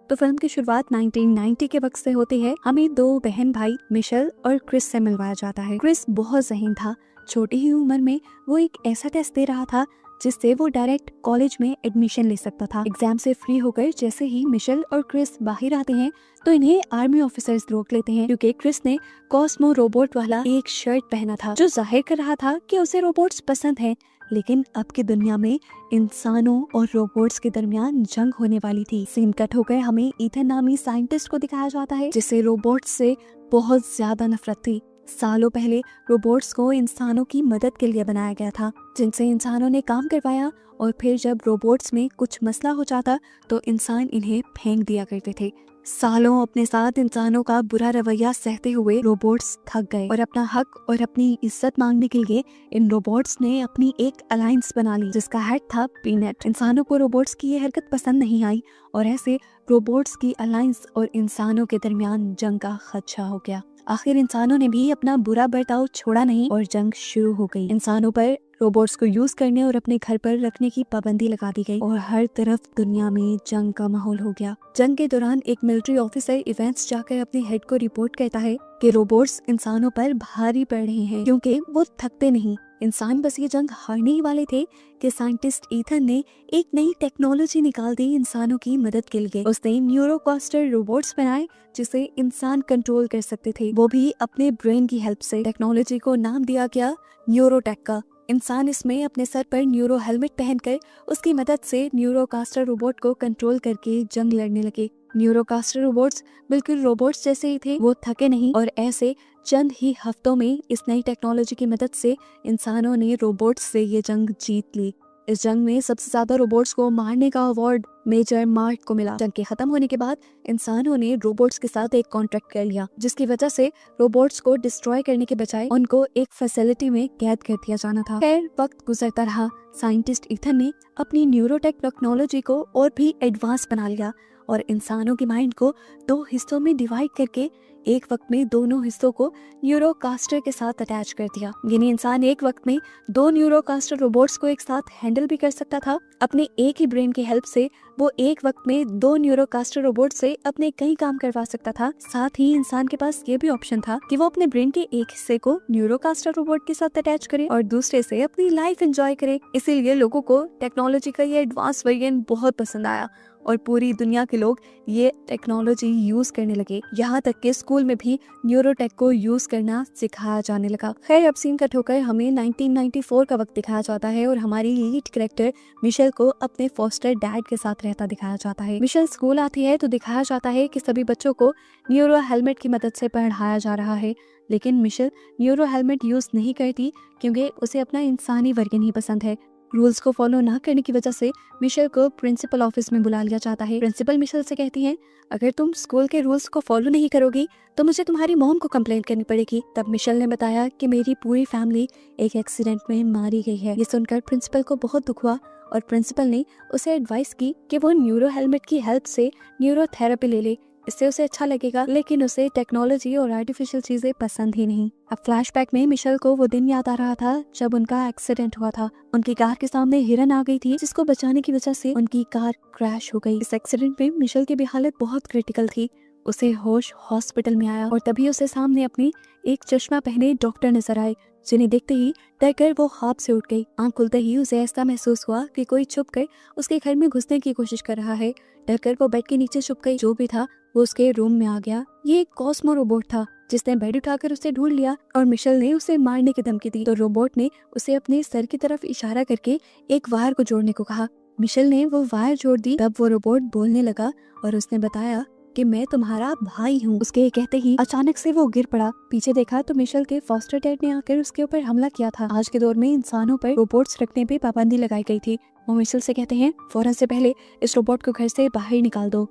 तो फिल्म की शुरुआत 1990 के वक्त से होती है। हमें दो बहन भाई मिशेल और क्रिस से मिलवाया जाता है। क्रिस बहुत ज़हीन था। छोटी ही उम्र में वो एक ऐसा टेस्ट दे रहा था जिससे वो डायरेक्ट कॉलेज में एडमिशन ले सकता था। एग्जाम से फ्री होकर जैसे ही मिशेल और क्रिस बाहर आते हैं तो इन्हें आर्मी ऑफिसर्स रोक लेते हैं, क्योंकि क्रिस ने कॉस्मो रोबोट वाला एक शर्ट पहना था जो जाहिर कर रहा था कि उसे रोबोट्स पसंद हैं। लेकिन अब की दुनिया में इंसानों और रोबोट्स के दरमियान जंग होने वाली थी। सीन कट होकर हमें ईथन नामी साइंटिस्ट को दिखाया जाता है जिसे रोबोट्स से बहुत ज्यादा नफरत थी। सालों पहले रोबोट्स को इंसानों की मदद के लिए बनाया गया था, जिनसे इंसानों ने काम करवाया और फिर जब रोबोट्स में कुछ मसला हो जाता तो इंसान इन्हें फेंक दिया करते थे। सालों अपने साथ इंसानों का बुरा रवैया सहते हुए रोबोट्स थक गए और अपना हक और अपनी इज्जत मांगने के लिए इन रोबोट्स ने अपनी एक अलायंस बना ली जिसका हेड था पीनट। इंसानों को रोबोट्स की ये हरकत पसंद नहीं आई और ऐसे रोबोट्स की अलायंस और इंसानों के दरमियान जंग का खदशा हो गया। आखिर इंसानों ने भी अपना बुरा बर्ताव छोड़ा नहीं और जंग शुरू हो गई। इंसानों पर रोबोट्स को यूज करने और अपने घर पर रखने की पाबंदी लगा दी गई और हर तरफ दुनिया में जंग का माहौल हो गया। जंग के दौरान एक मिलिट्री ऑफिसर इवेंट्स जाकर अपने हेड को रिपोर्ट करता है कि रोबोट्स इंसानों पर भारी पड़ रहे हैं क्योंकि वो थकते नहीं। इंसान बस ये जंग हारने ही वाले थे कि साइंटिस्ट ईथन ने एक नई टेक्नोलॉजी निकाल दी इंसानों की मदद के लिए। उसने न्यूरोकास्टर रोबोट्स बनाए जिसे इंसान कंट्रोल कर सकते थे, वो भी अपने ब्रेन की हेल्प से। टेक्नोलॉजी को नाम दिया गया न्यूरोटेक का। इंसान इसमें अपने सर पर न्यूरो हेलमेट पहनकर उसकी मदद से न्यूरोकास्टर रोबोट को कंट्रोल करके जंग लड़ने लगे। न्यूरोकास्टर रोबोट्स बिल्कुल रोबोट्स जैसे ही थे, वो थके नहीं और ऐसे चंद ही हफ्तों में इस नई टेक्नोलॉजी की मदद से इंसानों ने रोबोट्स से ये जंग जीत ली। इस जंग में सबसे ज्यादा रोबोट्स को मारने का अवार्ड मेजर मार्क को मिला। जंग के खत्म होने के बाद इंसानों ने रोबोट्स के साथ एक कॉन्ट्रैक्ट कर लिया जिसकी वजह से रोबोट्स को डिस्ट्रॉय करने के बजाय उनको एक फैसिलिटी में कैद कर दिया जाना था। खैर वक्त गुजरता रहा, साइंटिस्ट ईथन ने अपनी न्यूरोटेक टेक्नोलॉजी को और भी एडवांस बना लिया और इंसानों के माइंड को दो हिस्सों में डिवाइड करके एक वक्त में दोनों हिस्सों को न्यूरोकास्टर के साथ अटैच कर दिया। यानी इंसान एक वक्त में दो न्यूरोकास्टर रोबोट्स को एक साथ हैंडल भी कर सकता था। अपने एक ही ब्रेन की हेल्प से वो एक वक्त में दो न्यूरोकास्टर रोबोट से अपने कई काम करवा सकता था। साथ ही इंसान के पास ये भी ऑप्शन था कि वो अपने ब्रेन के एक हिस्से को न्यूरोकास्टर रोबोट के साथ अटैच करे और दूसरे से अपनी लाइफ एंजॉय करे। इसीलिए लोगों को टेक्नोलॉजी का ये एडवांस वर्जन बहुत पसंद आया और पूरी दुनिया के लोग ये टेक्नोलॉजी यूज करने लगे। यहाँ तक कि स्कूल में भी न्यूरोटेक को यूज करना सिखाया जाने लगा। खैर अब सीन कट होकर हमें 1994 का वक्त दिखाया जाता है और हमारी लीड कैरेक्टर मिशेल को अपने फॉस्टर डैड के साथ रहता दिखाया जाता है। मिशेल स्कूल आती है तो दिखाया जाता है कि सभी बच्चों को न्यूरो हेलमेट की मदद से पढ़ाया जा रहा है, लेकिन मिशेल न्यूरो हेलमेट यूज नहीं करती क्योंकि उसे अपना इंसानी वर्जन ही पसंद है। रूल्स को फॉलो ना करने की वजह से मिशेल को प्रिंसिपल ऑफिस में बुला लिया जाता है। प्रिंसिपल मिशेल से कहती हैं, अगर तुम स्कूल के रूल्स को फॉलो नहीं करोगी तो मुझे तुम्हारी मॉम को कंप्लेंट करनी पड़ेगी। तब मिशेल ने बताया कि मेरी पूरी फैमिली एक एक्सीडेंट में मारी गई है। ये सुनकर प्रिंसिपल को बहुत दुख हुआ और प्रिंसिपल ने उसे एडवाइस की कि वो न्यूरो हेलमेट की हेल्प से न्यूरोथेरेपी ले ले, इससे उसे अच्छा लगेगा। लेकिन उसे टेक्नोलॉजी और आर्टिफिशियल चीजें पसंद ही नहीं। अब फ्लैशबैक में मिशेल को वो दिन याद आ रहा था जब उनका एक्सीडेंट हुआ था। उनकी कार के सामने हिरन आ गई थी जिसको बचाने की वजह से उनकी कार क्रैश हो गई। इस एक्सीडेंट में मिशेल की भी हालत बहुत क्रिटिकल थी। उसे होश हॉस्पिटल में आया और तभी उसे सामने अपनी एक चश्मा पहने डॉक्टर नजर आए, जिन्हें देखते ही डरकर वो ख्वाब से उठ गई। आंख खुलते ही उसे ऐसा महसूस हुआ कि कोई छुप कर उसके घर में घुसने की कोशिश कर रहा है। डरकर वो बेड के नीचे छुप गई। जो भी था वो उसके रूम में आ गया। ये एक कॉस्मो रोबोट था जिसने बेड उठाकर उसे ढूंढ लिया और मिशेल ने उसे मारने की धमकी दी तो रोबोट ने उसे अपने सर की तरफ इशारा करके एक वायर को जोड़ने को कहा। मिशेल ने वो वायर जोड़ दी। तब वो रोबोट बोलने लगा और उसने बताया कि मैं तुम्हारा भाई हूँ। उसके कहते ही अचानक से वो गिर पड़ा। पीछे देखा तो मिशेल के फॉस्टर डैड ने आकर उसके ऊपर हमला किया था। आज के दौर में इंसानों पर रोबोट्स रखने पे पाबंदी लगाई गई थी। वो मिशेल से कहते हैं, फौरन से पहले इस रोबोट को घर से बाहर निकाल दो।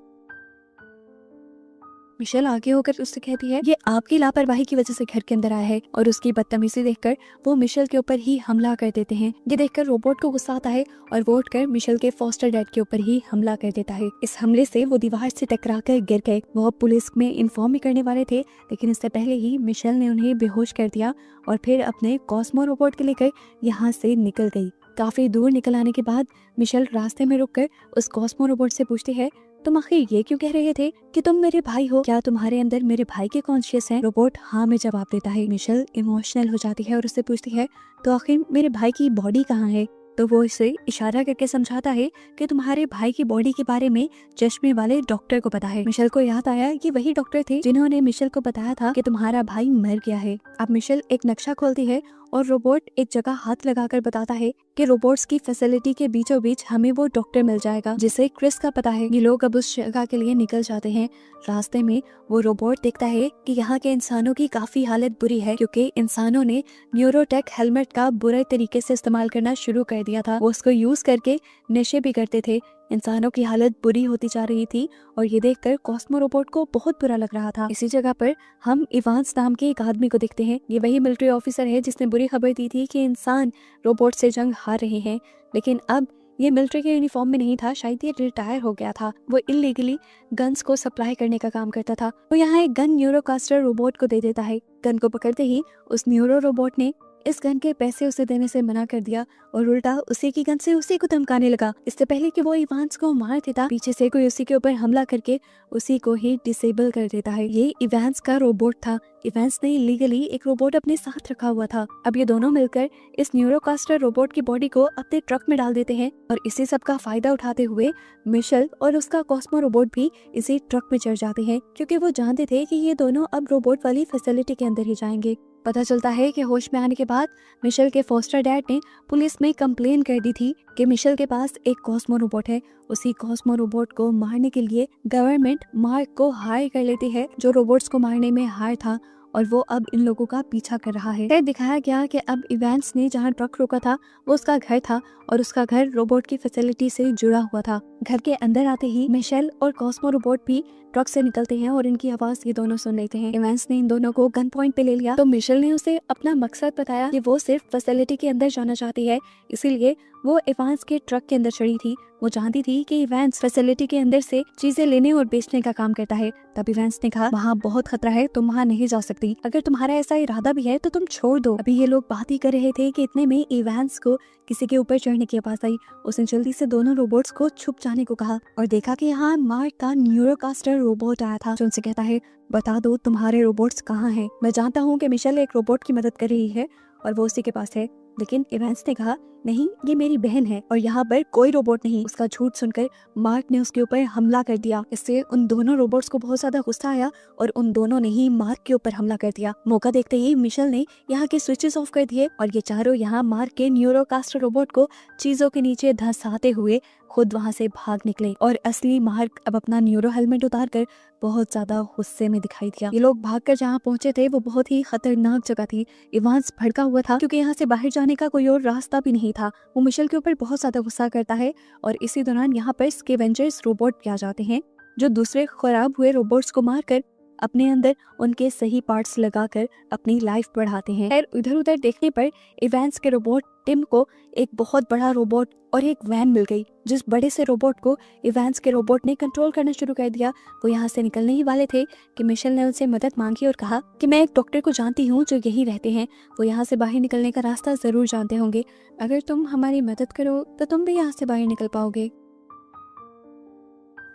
मिशेल आगे होकर उससे कहती है, ये आपकी लापरवाही की वजह से घर के अंदर आया है और उसकी बदतमीजी देखकर वो मिशेल के ऊपर ही हमला कर देते हैं। ये देखकर रोबोट को गुस्सा आता है और वो उठकर मिशेल के फॉस्टर डैड के ऊपर ही हमला कर देता है। इस हमले से वो दीवार से टकराकर गिर गए। वो अब पुलिस में इन्फॉर्म भी करने वाले थे, लेकिन इससे पहले ही मिशेल ने उन्हें बेहोश कर दिया और फिर अपने कॉस्मो रोबोट के लेकर यहाँ से निकल गई। काफी दूर निकल आने के बाद मिशेल रास्ते में रुककर उस कॉस्मो रोबोट से पूछती है, तुम आखिर ये क्यों कह रहे थे कि तुम मेरे भाई हो? क्या तुम्हारे अंदर मेरे भाई के कॉन्शियस है? रोबोट हाँ में जवाब देता है। मिशेल इमोशनल हो जाती है और उससे पूछती है, तो आखिर मेरे भाई की बॉडी कहाँ है? तो वो इसे इशारा करके समझाता है कि तुम्हारे भाई की बॉडी के बारे में चश्मे वाले डॉक्टर को पता है। मिशेल को याद आया कि वही डॉक्टर थे जिन्होंने मिशेल को बताया था कि तुम्हारा भाई मर गया है। अब मिशेल एक नक्शा खोलती है और रोबोट एक जगह हाथ लगाकर बताता है कि रोबोट्स की फैसिलिटी के बीचों बीच हमें वो डॉक्टर मिल जाएगा जिसे क्रिस का पता है। ये लोग अब उस जगह के लिए निकल जाते हैं। रास्ते में वो रोबोट देखता है कि यहाँ के इंसानों की काफी हालत बुरी है क्योंकि इंसानों ने न्यूरोटेक हेलमेट का बुरे तरीके से इस्तेमाल करना शुरू कर दिया था। वो उसको यूज करके नशे भी करते थे। इंसानों की हालत बुरी होती जा रही थी और ये देखकर कॉस्मो रोबोट को बहुत बुरा लग रहा था। इसी जगह पर हम इवांस नाम के एक आदमी को देखते हैं। ये वही मिलिट्री ऑफिसर है जिसने बुरी खबर दी थी कि इंसान रोबोट से जंग हार रहे हैं, लेकिन अब ये मिलिट्री के यूनिफॉर्म में नहीं था, शायद ये रिटायर हो गया था। वो इलीगली गन्स को सप्लाई करने का काम करता था। वो यहाँ एक गन न्यूरोकास्टर रोबोट को दे देता है। गन को पकड़ते ही उस न्यूरो रोबोट ने इस गन के पैसे उसे देने से मना कर दिया और उल्टा उसी की गन से उसी को धमकाने लगा। इससे पहले कि वो इवांस को मार देता, पीछे से कोई उसी के ऊपर हमला करके उसी को ही डिसेबल कर देता है। ये इवांस का रोबोट था। इवांस ने इलीगली एक रोबोट अपने साथ रखा हुआ था। अब ये दोनों मिलकर इस न्यूरोकास्टर रोबोट की बॉडी को अपने ट्रक में डाल देते हैं और इसी सब का फायदा उठाते हुए मिशेल और उसका कॉस्मो रोबोट भी इसी ट्रक में चढ़ जाते हैं क्योंकि वो जानते थे कि ये दोनों अब रोबोट वाली फैसिलिटी के अंदर ही जाएंगे। पता चलता है कि होश में आने के बाद मिशेल के फोस्टर डैड ने पुलिस में कंप्लेन कर दी थी कि मिशेल के पास एक कॉस्मो रोबोट है। उसी कॉस्मो रोबोट को मारने के लिए गवर्नमेंट मार्क को हायर कर लेती है जो रोबोट्स को मारने में हायर था और वो अब इन लोगों का पीछा कर रहा है। फिर दिखाया गया कि अब इवांस ने जहाँ ट्रक रोका था वो उसका घर था और उसका घर रोबोट की फैसिलिटी से जुड़ा हुआ था। घर के अंदर आते ही मिशेल और कॉस्मो रोबोट भी ट्रक से निकलते हैं और इनकी आवाज ये दोनों सुन लेते हैं। इवांस ने इन दोनों को गन पॉइंट पे ले लिया तो मिशेल ने उसे अपना मकसद बताया कि वो सिर्फ फैसिलिटी के अंदर जाना चाहती है, इसीलिए वो इवांस के ट्रक के अंदर चढ़ी थी। वो जानती थी कि इवांस फैसिलिटी के अंदर से चीजें लेने और बेचने का काम करता है। तब इवांस ने कहा, वहाँ बहुत खतरा है, तुम वहाँ नहीं जा सकती। अगर तुम्हारा ऐसा इरादा भी है तो तुम छोड़ दो। अभी ये लोग बात ही कर रहे थे कि इतने में इवांस को किसी के ऊपर चढ़ने की आवाज आई। उसने जल्दी से दोनों रोबोट्स को छुप जाने को कहा और देखा कि यहाँ मार्क का न्यूरोकास्टर रोबोट आया था जो उनसे कहता है, बता दो तुम्हारे रोबोट्स कहाँ हैं। मैं जानता हूँ कि मिशेल एक रोबोट की मदद कर रही है और वो उसी के पास है, लेकिन इवांस ने कहा, नहीं ये मेरी बहन है और यहाँ पर कोई रोबोट नहीं। उसका झूठ सुनकर मार्क ने उसके ऊपर हमला कर दिया। इससे उन दोनों रोबोट्स को बहुत ज्यादा गुस्सा आया और उन दोनों ने ही मार्क के ऊपर हमला कर दिया। मौका देखते ही मिशेल ने यहाँ के स्विचेस ऑफ कर दिए और ये चारों यहाँ मार्क के न्यूरोकास्टर रोबोट को चीजों के नीचे धंसाते हुए खुद वहाँ से भाग निकले और असली मार्क अब अपना न्यूरो हेलमेट उतार कर बहुत ज्यादा गुस्से में दिखाई दिया। ये लोग भागकर जहाँ पहुंचे थे वो बहुत ही खतरनाक जगह थी। इवांस भड़का हुआ था क्योंकि यहाँ से बाहर जाने का कोई और रास्ता भी नहीं था। वो मिशेल के ऊपर बहुत ज्यादा गुस्सा करता है और इसी दौरान यहाँ पर स्कैवेंजर्स रोबोट भी आ जाते हैं जो दूसरे खराब हुए रोबोट्स को मारकर अपने अंदर उनके सही पार्ट्स लगाकर अपनी लाइफ बढ़ाते हैं। खैर इधर उधर देखने पर इवांस के रोबोट टिम को एक बहुत बड़ा रोबोट और एक वैन मिल गई। जिस बड़े से रोबोट को इवांस के रोबोट ने कंट्रोल करना शुरू कर दिया, वो यहाँ से निकलने ही वाले थे कि मिशेल ने उनसे मदद मांगी और कहा कि मैं एक डॉक्टर को जानती हूँ जो यही रहते हैं, वो यहाँ से बाहर निकलने का रास्ता जरूर जानते होंगे। अगर तुम हमारी मदद करो तो तुम भी यहाँ से बाहर निकल पाओगे।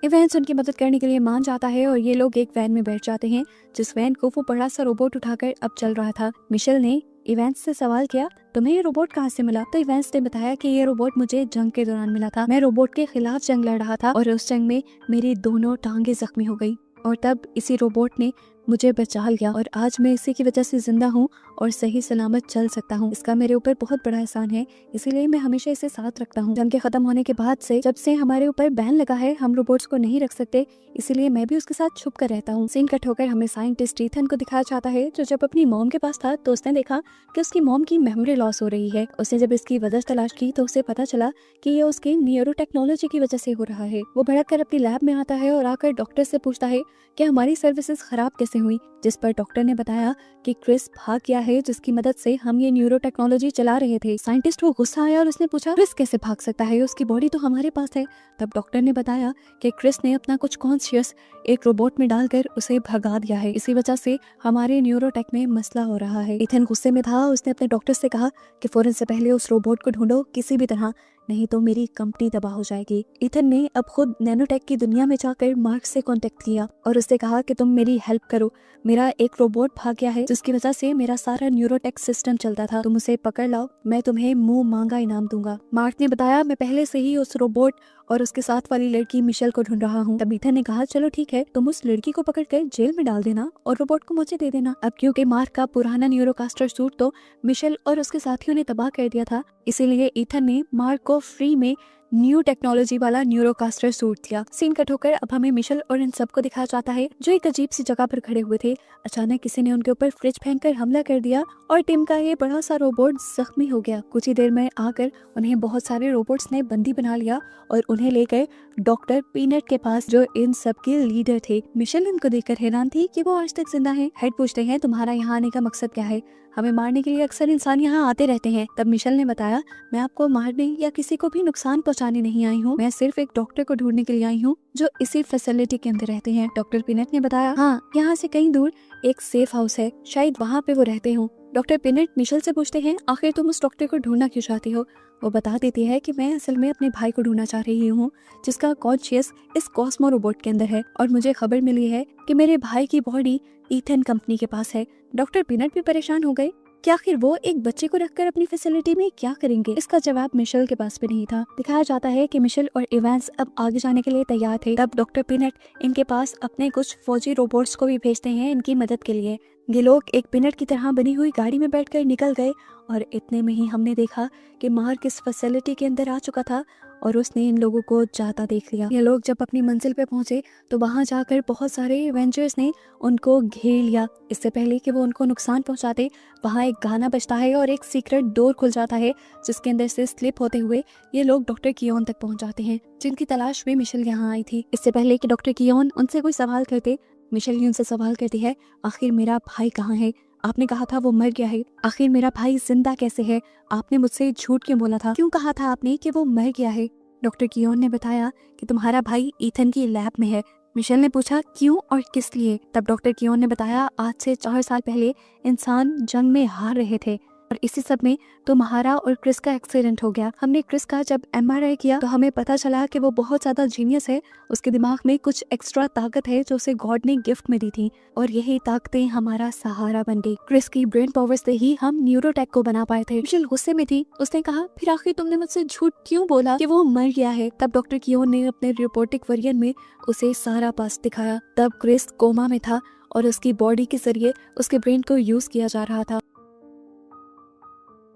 इवांस उनकी मदद करने के लिए मान जाता है और ये लोग एक वैन में बैठ जाते हैं जिस वैन को वो बड़ा सा रोबोट उठाकर अब चल रहा था। मिशेल ने इवांस से सवाल किया, तुम्हें ये रोबोट कहाँ से मिला? तो इवांस ने बताया कि ये रोबोट मुझे जंग के दौरान मिला था। मैं रोबोट के खिलाफ जंग लड़ रहा था और उस जंग में मेरी दोनों टांगे जख्मी हो गई और तब इसी रोबोट ने मुझे बचा लिया और आज मैं इसी की वजह से जिंदा हूँ और सही सलामत चल सकता हूँ। इसका मेरे ऊपर बहुत बड़ा एहसान है, इसीलिए मैं हमेशा इसे साथ रखता हूँ। जंग के खत्म होने के बाद से जब से हमारे ऊपर बैन लगा है, हम रोबोट्स को नहीं रख सकते, इसीलिए मैं भी उसके साथ छुप कर रहता हूँ। सीन कट होकर हमें साइंटिस्ट ईथन को दिखाया जाता है जो जब अपनी मॉम के पास था तो उसने देखा कि उसकी मॉम की मेमोरी लॉस हो रही है। उसने जब इसकी वजह तलाश की तो उसे पता चला कि ये उसकी न्यूरो टेक्नोलॉजी की वजह से हो रहा है। वो भड़क कर अपनी लैब में आता है और आकर डॉक्टर से पूछता है कि हमारी सर्विसेज खराब कैसे हुई। जिस पर डॉक्टर ने बताया कि क्रिस भाग गया है, जिसकी मदद से हम ये न्यूरो टेक्नोलॉजी चला रहे थे। साइंटिस्ट को गुस्सा आया और उसने पूछा क्रिस कैसे भाग सकता है, उसकी बॉडी तो हमारे पास है। तब डॉक्टर ने बताया कि क्रिस ने अपना कुछ कॉन्शियस एक रोबोट में डालकर उसे भगा दिया है, इसी वजह से हमारे न्यूरोटेक में मसला हो रहा है। इथन गुस्से में था, उसने अपने डॉक्टर से कहा कि फौरन से पहले उस रोबोट को ढूंढो किसी भी तरह, नहीं तो मेरी कंपनी तबाह हो जाएगी। इथन ने अब खुद नैनोटेक की दुनिया में जाकर मार्क से कांटेक्ट किया और उससे कहा कि तुम मेरी हेल्प करो, मेरा एक रोबोट भाग गया है जिसकी वजह से मेरा सारा न्यूरोटेक सिस्टम चलता था, तुम उसे पकड़ लाओ, मैं तुम्हें मुंह मांगा इनाम दूंगा। मार्क ने बताया मैं पहले से ही उस रोबोट और उसके साथ वाली लड़की मिशेल को ढूंढ रहा हूँ। तब इथन ने कहा चलो ठीक है, तुम उस लड़की को पकड़कर जेल में डाल देना और रोबोट को मुझे दे देना। अब क्योंकि मार्क का पुराना न्यूरोकास्टर सूट तो मिशेल और उसके साथियों ने तबाह कर दिया था, इसीलिए इथन ने मार्क को फ्री में न्यू टेक्नोलॉजी वाला न्यूरोकास्टर सूट दिया। सीन कट होकर अब हमें मिशेल और इन सबको दिखाया जाता है जो एक अजीब सी जगह पर खड़े हुए थे। अचानक किसी ने उनके ऊपर फ्रिज फेंककर हमला कर दिया और टीम का ये बड़ा सा रोबोट जख्मी हो गया। कुछ ही देर में आकर उन्हें बहुत सारे रोबोट्स ने बंदी बना लिया और उन्हें लेकर डॉक्टर पीनट के पास, जो इन सब के लीडर थे। मिशेल इनको देखकर हैरान थी कि वो आज तक जिंदा हैं। हेड पूछते हैं तुम्हारा यहाँ आने का मकसद क्या है, हमें मारने के लिए अक्सर इंसान यहाँ आते रहते हैं। तब मिशेल ने बताया मैं आपको मारने या किसी को भी नुकसान पहुँचाने नहीं आई हूँ, मैं सिर्फ एक डॉक्टर को ढूंढने के लिए आई हूँ जो इसी फैसिलिटी के अंदर रहते हैं। डॉक्टर पिनट ने बताया हाँ, यहाँ से कहीं दूर एक सेफ हाउस है, शायद वहाँ पे वो रहते हो। डॉक्टर पिनट मिशेल से पूछते हैं आखिर तुम उस डॉक्टर को ढूंढना क्यों चाहती हो। वो बता देती है कि मैं असल में अपने भाई को ढूंढना चाह रही हूँ जिसका कॉन्शियस इस कॉस्मो रोबोट के अंदर है और मुझे खबर मिली है कि मेरे भाई की बॉडी ईथन कंपनी के पास है। डॉक्टर पिनट भी परेशान हो गए कि आखिर वो एक बच्चे को रखकर अपनी फैसिलिटी में क्या करेंगे। इसका जवाब मिशेल के पास भी नहीं था। दिखाया जाता है कि मिशेल और इवांस अब आगे जाने के लिए तैयार थे। तब डॉक्टर पिनट इनके पास अपने कुछ फौजी रोबोट्स को भी भेजते हैं इनकी मदद के लिए। ये लोग एक पिनट की तरह बनी हुई गाड़ी में बैठकर निकल गए और इतने में ही हमने देखा कि मार्क इस फैसिलिटी के अंदर आ चुका था और उसने इन लोगों को जाता देख लिया। ये लोग जब अपनी मंजिल पे पहुंचे तो वहां जाकर बहुत सारे एवेंजर्स ने उनको घेर लिया। इससे पहले कि वो उनको नुकसान पहुंचाते, वहां एक गाना बजता है और एक सीक्रेट डोर खुल जाता है जिसके अंदर से स्लिप होते हुए ये लोग डॉक्टर कियोन तक पहुंच जाते हैं जिनकी तलाश में मिशेल यहाँ आई थी। इससे पहले कि डॉक्टर कियोन उनसे कोई सवाल करते, मिशेल उनसे सवाल करती है आखिर मेरा भाई कहाँ है, आपने कहा था वो मर गया है, आखिर मेरा भाई जिंदा कैसे है, आपने मुझसे झूठ क्यों बोला था, क्यों कहा था आपने कि वो मर गया है। डॉक्टर कियोन ने बताया कि तुम्हारा भाई ईथन की लैब में है। मिशेल ने पूछा क्यों और किस लिए। तब डॉक्टर कियोन ने बताया आज से 4 साल पहले इंसान जंग में हार रहे थे और इसी सब में तुम्हारा और क्रिस का एक्सीडेंट हो गया। हमने क्रिस का जब MRI किया तो हमें पता चला कि वो बहुत ज्यादा जीनियस है, उसके दिमाग में कुछ एक्स्ट्रा ताकत है जो उसे गॉड ने गिफ्ट में दी थी और यही ताकतें हमारा सहारा बन गई। क्रिस की ब्रेन पावर से ही हम न्यूरोटेक को बना पाए थे। मिशेल गुस्से में थी, उसने कहा फिर आखिर तुमने मुझसे झूठ क्यों बोला कि वो मर गया है। तब डॉक्टर कियोन ने अपने रिपोर्टिक वर्जन में उसे सारा पास दिखाया। तब क्रिस कोमा में था और उसकी बॉडी के जरिए उसके ब्रेन को यूज किया जा रहा था।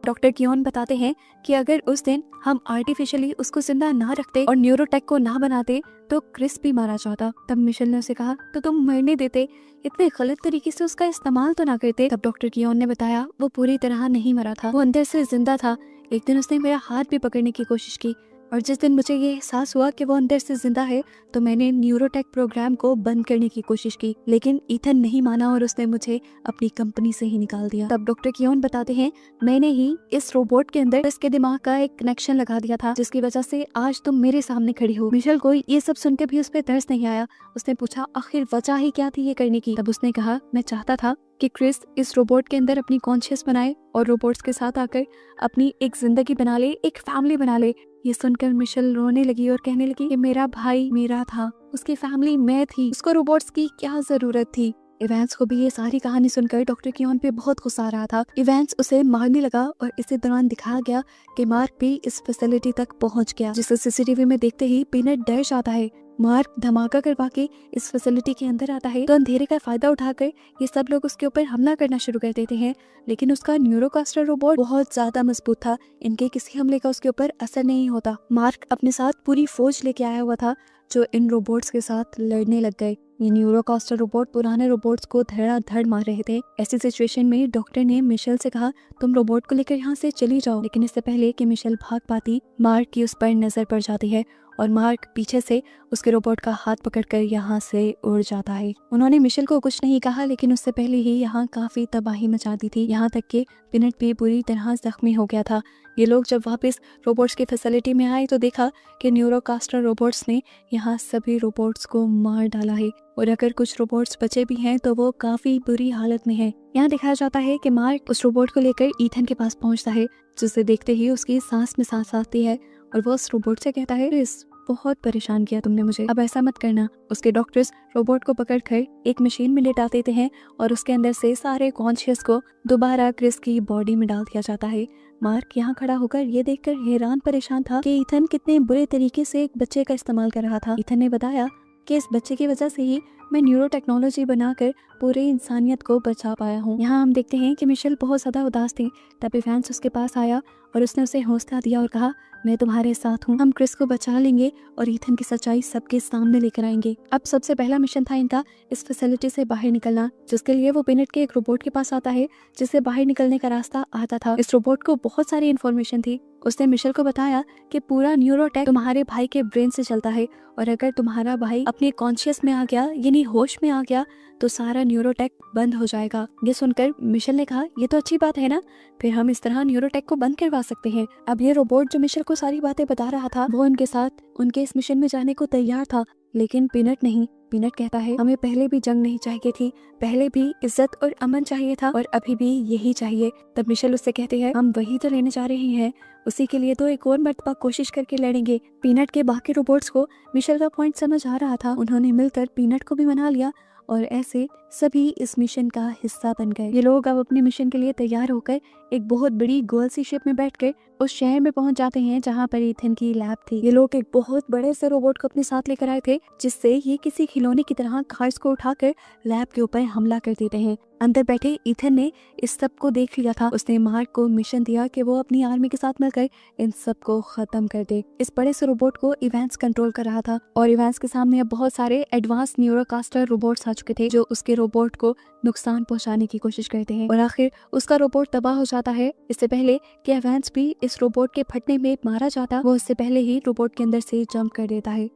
डॉक्टर कियोन बताते हैं कि अगर उस दिन हम आर्टिफिशियली उसको जिंदा ना रखते और न्यूरोटेक को ना बनाते तो क्रिस भी मारा जाता। तब मिशेल ने उसे कहा तो तुम मरने देते, इतने गलत तरीके से उसका इस्तेमाल तो ना करते। तब डॉक्टर कियोन ने बताया वो पूरी तरह नहीं मरा था, वो अंदर से जिंदा था। एक दिन उसने मेरा हाथ भी पकड़ने की कोशिश की और जिस दिन मुझे ये एहसास हुआ कि वो अंदर से जिंदा है तो मैंने न्यूरोटेक प्रोग्राम को बंद करने की कोशिश की, लेकिन ईथन नहीं माना और उसने मुझे अपनी कंपनी से ही निकाल दिया। तब डॉक्टर कियोन बताते हैं मैंने ही इस रोबोट के अंदर इसके दिमाग का एक कनेक्शन लगा दिया था जिसकी वजह से आज तुम मेरे सामने खड़ी हो। मिशेल को ये सब सुनकर भी उस पर तरस नहीं आया। उसने पूछा आखिर वजह ही क्या थी ये करने की। तब उसने कहा मैं चाहता था कि क्रिस इस रोबोट के अंदर अपनी कॉन्शियस बनाए और रोबोट्स के साथ आकर अपनी एक जिंदगी बना ले, एक फैमिली बना ले। ये सुनकर मिशेल रोने लगी और कहने लगी कि मेरा भाई मेरा था, उसकी फैमिली मैं थी, उसको रोबोट्स की क्या जरूरत थी। इवांस को भी ये सारी कहानी सुनकर डॉक्टर कियोन पे बहुत गुस्सा आ रहा था। इवांस उसे मारने लगा और इसी दौरान दिखाया गया कि मार्क भी इस फैसिलिटी तक पहुंच गया, जिसे CCTV में देखते ही पिनट डर जाता है। मार्क धमाका करवा के इस फैसिलिटी के अंदर आता है तो अंधेरे का फायदा उठाकर ये सब लोग उसके ऊपर हमला करना शुरू कर देते हैं, लेकिन उसका न्यूरोकास्टर रोबोट बहुत ज्यादा मजबूत था, इनके किसी हमले का उसके ऊपर असर नहीं होता। मार्क अपने साथ पूरी फौज लेके आया हुआ था जो इन रोबोट्स के साथ लड़ने लग गए। ये न्यूरोकास्टर रोबोट पुराने रोबोट्स को धड़ाधड़ मार रहे थे। ऐसी सिचुएशन में डॉक्टर ने मिशेल से कहा तुम रोबोट को लेकर यहाँ से चली जाओ, लेकिन इससे पहले कि मिशेल भाग पाती मार्क की उस पर नजर पड़ जाती है और मार्क पीछे से उसके रोबोट का हाथ पकड़कर यहाँ से उड़ जाता है। उन्होंने मिशेल को कुछ नहीं कहा, लेकिन उससे पहले ही यहाँ काफी तबाही मचा दी थी। यहाँ तक कि पिनट भी बुरी तरह जख्मी हो गया था। ये लोग जब वापस रोबोट्स की फैसिलिटी में आए तो देखा कि न्यूरोकास्टर रोबोट्स ने यहाँ सभी रोबोट्स को मार डाला है, और अगर कुछ रोबोट्स बचे भी हैं तो वो काफी बुरी हालत में हैं। यहाँ दिखाया जाता है कि मार्क उस रोबोट को लेकर ईथन के पास पहुंचता है, जिसे देखते ही उसकी सांस में सांस आती है और वो उस रोबोट से कहता है, क्रिस, बहुत परेशान किया तुमने मुझे, अब ऐसा मत करना। उसके डॉक्टर्स रोबोट को पकड़कर एक मशीन में लेटा देते हैं और उसके अंदर से सारे कॉन्शियस को दोबारा क्रिस की बॉडी में डाल दिया जाता है। मार्क यहाँ खड़ा होकर ये देखकर हैरान परेशान था कि ईथन कितने बुरे तरीके से एक बच्चे का इस्तेमाल कर रहा था। ईथन ने बताया कि इस बच्चे की वजह से ही मैं न्यूरो टेक्नोलॉजी बनाकर पूरी इंसानियत को बचा पाया हूँ। यहाँ हम देखते हैं कि मिशेल बहुत ज्यादा उदास थी। तभी फैंस उसके पास आया और उसने उसे हौसला दिया और कहा, मैं तुम्हारे साथ हूँ, हम क्रिस को बचा लेंगे और ईथन की सच्चाई सबके सामने लेकर आएंगे। अब सबसे पहला मिशन था इनका इस फैसिलिटी से बाहर निकलना, जिसके लिए वो पिनट के एक रोबोट के पास आता है जिससे बाहर निकलने का रास्ता आता था। इस रोबोट को बहुत सारी इन्फॉर्मेशन थी। उसने मिशेल को बताया कि पूरा न्यूरोटेक तुम्हारे भाई के ब्रेन से चलता है, और अगर तुम्हारा भाई अपने कॉन्शियस में आ गया, यानी होश में आ गया, तो सारा न्यूरोटेक बंद हो जाएगा। ये सुनकर मिशेल ने कहा, ये तो अच्छी बात है ना, फिर हम इस तरह न्यूरोटेक को बंद करवा सकते हैं। अब ये रोबोट जो मिशेल को सारी बातें बता रहा था, वो उनके साथ उनके इस मिशन में जाने को तैयार था, लेकिन पिनट नहीं। पिनट कहता है, हमें पहले भी जंग नहीं चाहिए थी, पहले भी इज्जत और अमन चाहिए था, और अभी भी यही चाहिए। तब मिशेल उससे कहते हैं, हम वही तो लेने जा रहे हैं, उसी के लिए तो एक और मर्तबा कोशिश करके लड़ेंगे। पिनट के बाकी रोबोट्स को मिशेल का पॉइंट समझ आ रहा था। उन्होंने मिलकर पिनट को भी मना लिया और ऐसे सभी इस मिशन का हिस्सा बन गए। ये लोग अब अपने मिशन के लिए तैयार होकर एक बहुत बड़ी गोल सी शिप में बैठकर उस शहर में पहुंच जाते हैं जहां पर ईथन की लैब थी। ये लोग एक बहुत बड़े से रोबोट को अपने साथ लेकर आए थे, जिससे ये किसी खिलौने की तरह कार्स को उठाकर लैब के ऊपर हमला कर देते हैं। अंदर बैठे ईथन ने इस सब को देख लिया था। उसने मार्क को मिशन दिया कि वो अपनी आर्मी के साथ मिलकर इन सब को खत्म कर दे। इस बड़े से रोबोट को इवेंट्स कंट्रोल कर रहा था, और इवेंट्स के सामने अब बहुत सारे एडवांस न्यूरोकास्टर रोबोट्स आ चुके थे जो उसके रोबोट को नुकसान पहुंचाने की कोशिश करते हैं, और आखिर उसका रोबोट तबाह हो जाता है। इससे पहले कि एवेंट्स भी इस रोबोट के फटने में मारा जाता, वो इससे पहले ही रोबोट के अंदर से जंप कर देता है।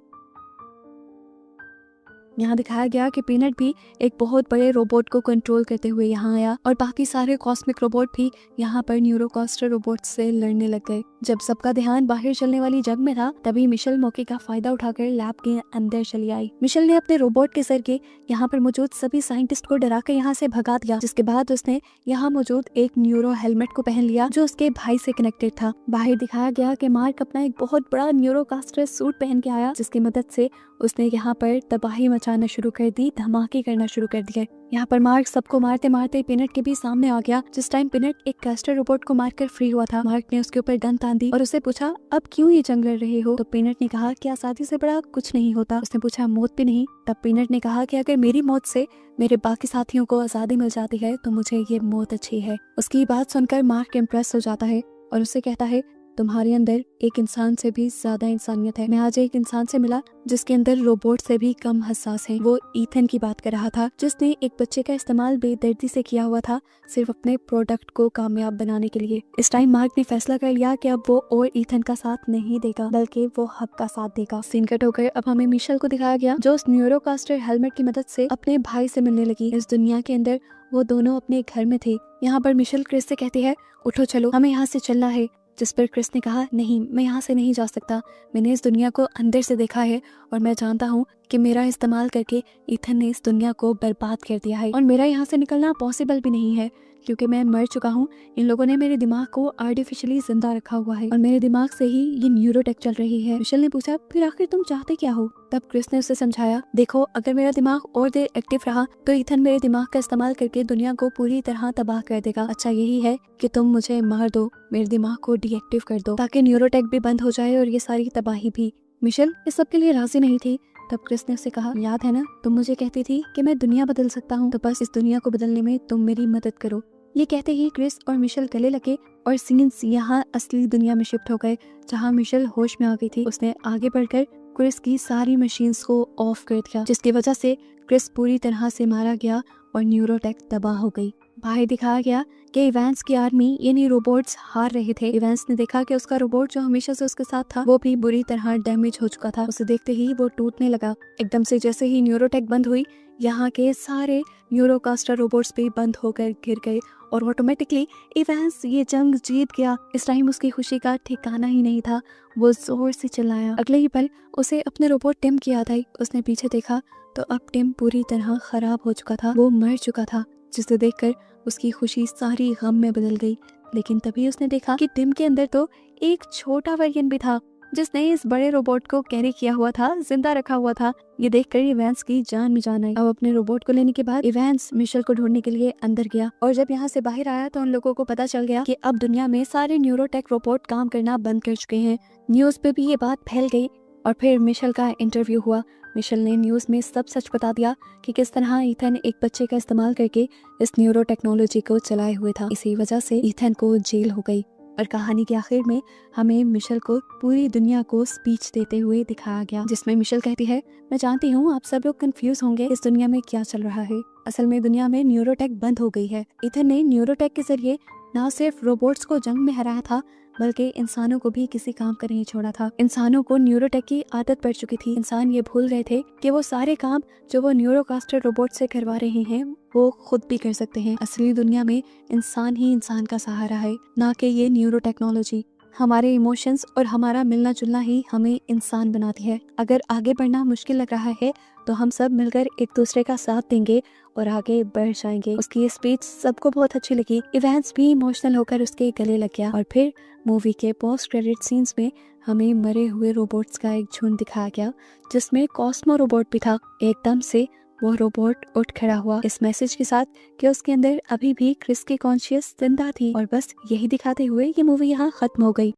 यहाँ दिखाया गया कि पीनट भी एक बहुत बड़े रोबोट को कंट्रोल करते हुए यहाँ आया, और बाकी सारे कॉस्मिक रोबोट भी यहाँ पर न्यूरोकास्टर रोबोट से लड़ने लग गए। जब सबका ध्यान बाहर चलने वाली जंग में था, तभी मिशेल मौके का फायदा उठाकर लैब के अंदर चली आई। मिशेल ने अपने रोबोट के जरिए यहाँ पर मौजूद सभी साइंटिस्ट को डराकर यहाँ से भगा दिया, जिसके बाद उसने यहाँ मौजूद एक न्यूरो हेलमेट को पहन लिया जो उसके भाई से कनेक्टेड था। बाहर दिखाया गया कि मार्क अपना एक बहुत बड़ा न्यूरोकास्टर सूट पहन के आया, जिसकी मदद से उसने यहाँ पर तबाही मचाना शुरू कर दी, धमाके करना शुरू कर दिया। यहाँ पर मार्क सबको मारते मारते पिनट के भी सामने आ गया। जिस टाइम पिनट एक कास्टर रोबोट को मारकर फ्री हुआ था, मार्क ने उसके ऊपर गन तान दी और उससे पूछा, अब क्यों ये जंग लड़ रहे हो? तो पिनट ने कहा कि आजादी से बड़ा कुछ नहीं होता। उसने पूछा, मौत भी नहीं? तब पिनट ने कहा कि अगर मेरी मौत से मेरे बाकी साथियों को आजादी मिल जाती है तो मुझे ये मौत अच्छी है। उसकी बात सुनकर मार्क इम्प्रेस हो जाता है और उससे कहता है, तुम्हारे अंदर एक इंसान से भी ज्यादा इंसानियत है। मैं आज एक इंसान से मिला जिसके अंदर रोबोट से भी कम हसास है। वो ईथन की बात कर रहा था, जिसने एक बच्चे का इस्तेमाल बेदर्दी से किया हुआ था, सिर्फ अपने प्रोडक्ट को कामयाब बनाने के लिए। इस टाइम मार्क ने फैसला कर लिया कि अब वो और ईथन का साथ नहीं देगा, बल्कि वो हक का साथ देगा। सीन कट होकर अब हमें मिशेल को दिखाया गया, जो उस न्यूरोकास्टर हेलमेट की मदद से अपने भाई से मिलने लगी। इस दुनिया के अंदर वो दोनों अपने घर में थे। यहाँ पर मिशेल क्रिस से कहती है, उठो चलो, हमें यहाँ से चलना है। जिस पर क्रिस ने कहा, नहीं, मैं यहाँ से नहीं जा सकता। मैंने इस दुनिया को अंदर से देखा है और मैं जानता हूँ कि मेरा इस्तेमाल करके ईथन ने इस दुनिया को बर्बाद कर दिया है और मेरा यहाँ से निकलना पॉसिबल भी नहीं है, क्योंकि मैं मर चुका हूँ। इन लोगों ने मेरे दिमाग को आर्टिफिशियली जिंदा रखा हुआ है और मेरे दिमाग से ही ये न्यूरोटेक चल रही है। मिशेल ने पूछा, फिर आखिर तुम चाहते क्या हो? तब क्रिस ने उसे समझाया, देखो, अगर मेरा दिमाग और देर एक्टिव रहा तो ईथन मेरे दिमाग का इस्तेमाल करके दुनिया को पूरी तरह तबाह कर देगा। अच्छा यही है कि तुम मुझे मार दो, मेरे दिमाग को डीएक्टिव कर दो, ताकि न्यूरोटेक भी बंद हो जाए और ये सारी तबाही भी। मिशेल इस सब के लिए राजी नहीं थी। तब क्रिस ने उसे कहा, याद है ना, तुम मुझे कहती थी कि मैं दुनिया बदल सकता हूँ, तो बस इस दुनिया को बदलने में तुम मेरी मदद करो। ये कहते ही क्रिस और मिशेल गले लगे और सीन्स यहाँ असली दुनिया में शिफ्ट हो गए, जहाँ मिशेल होश में आ गई थी। उसने आगे बढ़कर क्रिस की सारी मशीन्स को ऑफ कर दिया, जिसकी वजह से क्रिस पूरी तरह से मारा गया और न्यूरोटेक तबाह हो गई। बाहर दिखाया गया कि इवेंस की आर्मी यानी रोबोट्स हार रहे थे। इवेंस ने देखा कि उसका रोबोट जो हमेशा से उसके साथ था वो भी बुरी तरह डैमेज हो चुका था। उसे देखते ही वो टूटने लगा। एकदम से जैसे ही न्यूरोटेक बंद हुई, यहाँ के सारे न्यूरोकास्टर रोबोट्स भी बंद होकर गिर गए और ऑटोमेटिकली इवेंस ये जंग जीत गया। इस टाइम उसकी खुशी का ठिकाना ही नहीं था। वो जोर से चिल्लाया। अगले ही पल उसे अपने रोबोट टिम की याद आई। उसने पीछे देखा तो अब टिम पूरी तरह खराब हो चुका था। वो मर चुका था, जिसे देखकर उसकी खुशी सारी गम में बदल गई। लेकिन तभी उसने देखा कि टिम के अंदर तो एक छोटा वर्जन भी था जिसने इस बड़े रोबोट को कैरी किया हुआ था, जिंदा रखा हुआ था। ये देखकर इवेंस की जान में जान आई। अब अपने रोबोट को लेने के बाद इवेंस मिशेल को ढूंढने के लिए अंदर गया और जब यहाँ से बाहर आया तो उन लोगों को पता चल गया कि अब दुनिया में सारे न्यूरोटेक रोबोट काम करना बंद कर चुके हैं। न्यूज पे भी ये बात फैल गई और फिर मिशेल का इंटरव्यू हुआ। मिशेल ने न्यूज में सब सच बता दिया कि किस तरह ईथन एक बच्चे का इस्तेमाल करके इस न्यूरो टेक्नोलॉजी को चलाए हुए था। इसी वजह से ईथन को जेल हो गई और कहानी के आखिर में हमें मिशेल को पूरी दुनिया को स्पीच देते हुए दिखाया गया, जिसमें मिशेल कहती है, मैं जानती हूँ आप सब लोग कंफ्यूज होंगे इस दुनिया में क्या चल रहा है। असल में दुनिया में न्यूरोटेक बंद हो गई है। ईथन ने न्यूरोटेक के जरिए न सिर्फ रोबोट्स को जंग में हराया था बल्कि इंसानों को भी किसी काम कर नहीं छोड़ा था। इंसानों को न्यूरोटेक की आदत पड़ चुकी थी। इंसान ये भूल रहे थे कि वो सारे काम जो वो न्यूरोकास्टर रोबोट से करवा रहे हैं वो खुद भी कर सकते हैं। असली दुनिया में इंसान ही इंसान का सहारा है, ना कि ये न्यूरो टेक्नोलॉजी। हमारे इमोशंस और हमारा मिलना जुलना ही हमें इंसान बनाती है। अगर आगे बढ़ना मुश्किल लग रहा है तो हम सब मिलकर एक दूसरे का साथ देंगे और आगे बढ़ जाएंगे। उसकी ये स्पीच सबको बहुत अच्छी लगी। इवेंस भी इमोशनल होकर उसके गले लग गया और फिर मूवी के पोस्ट क्रेडिट सीन्स में हमें मरे हुए रोबोट्स का एक झुंड दिखाया गया, जिसमें कॉस्मो रोबोट भी था। एकदम से वो रोबोट उठ खड़ा हुआ इस मैसेज के साथ कि उसके अंदर अभी भी क्रिस की कॉन्शियस जिंदा थी। और बस यही दिखाते हुए ये मूवी यहाँ खत्म हो गई।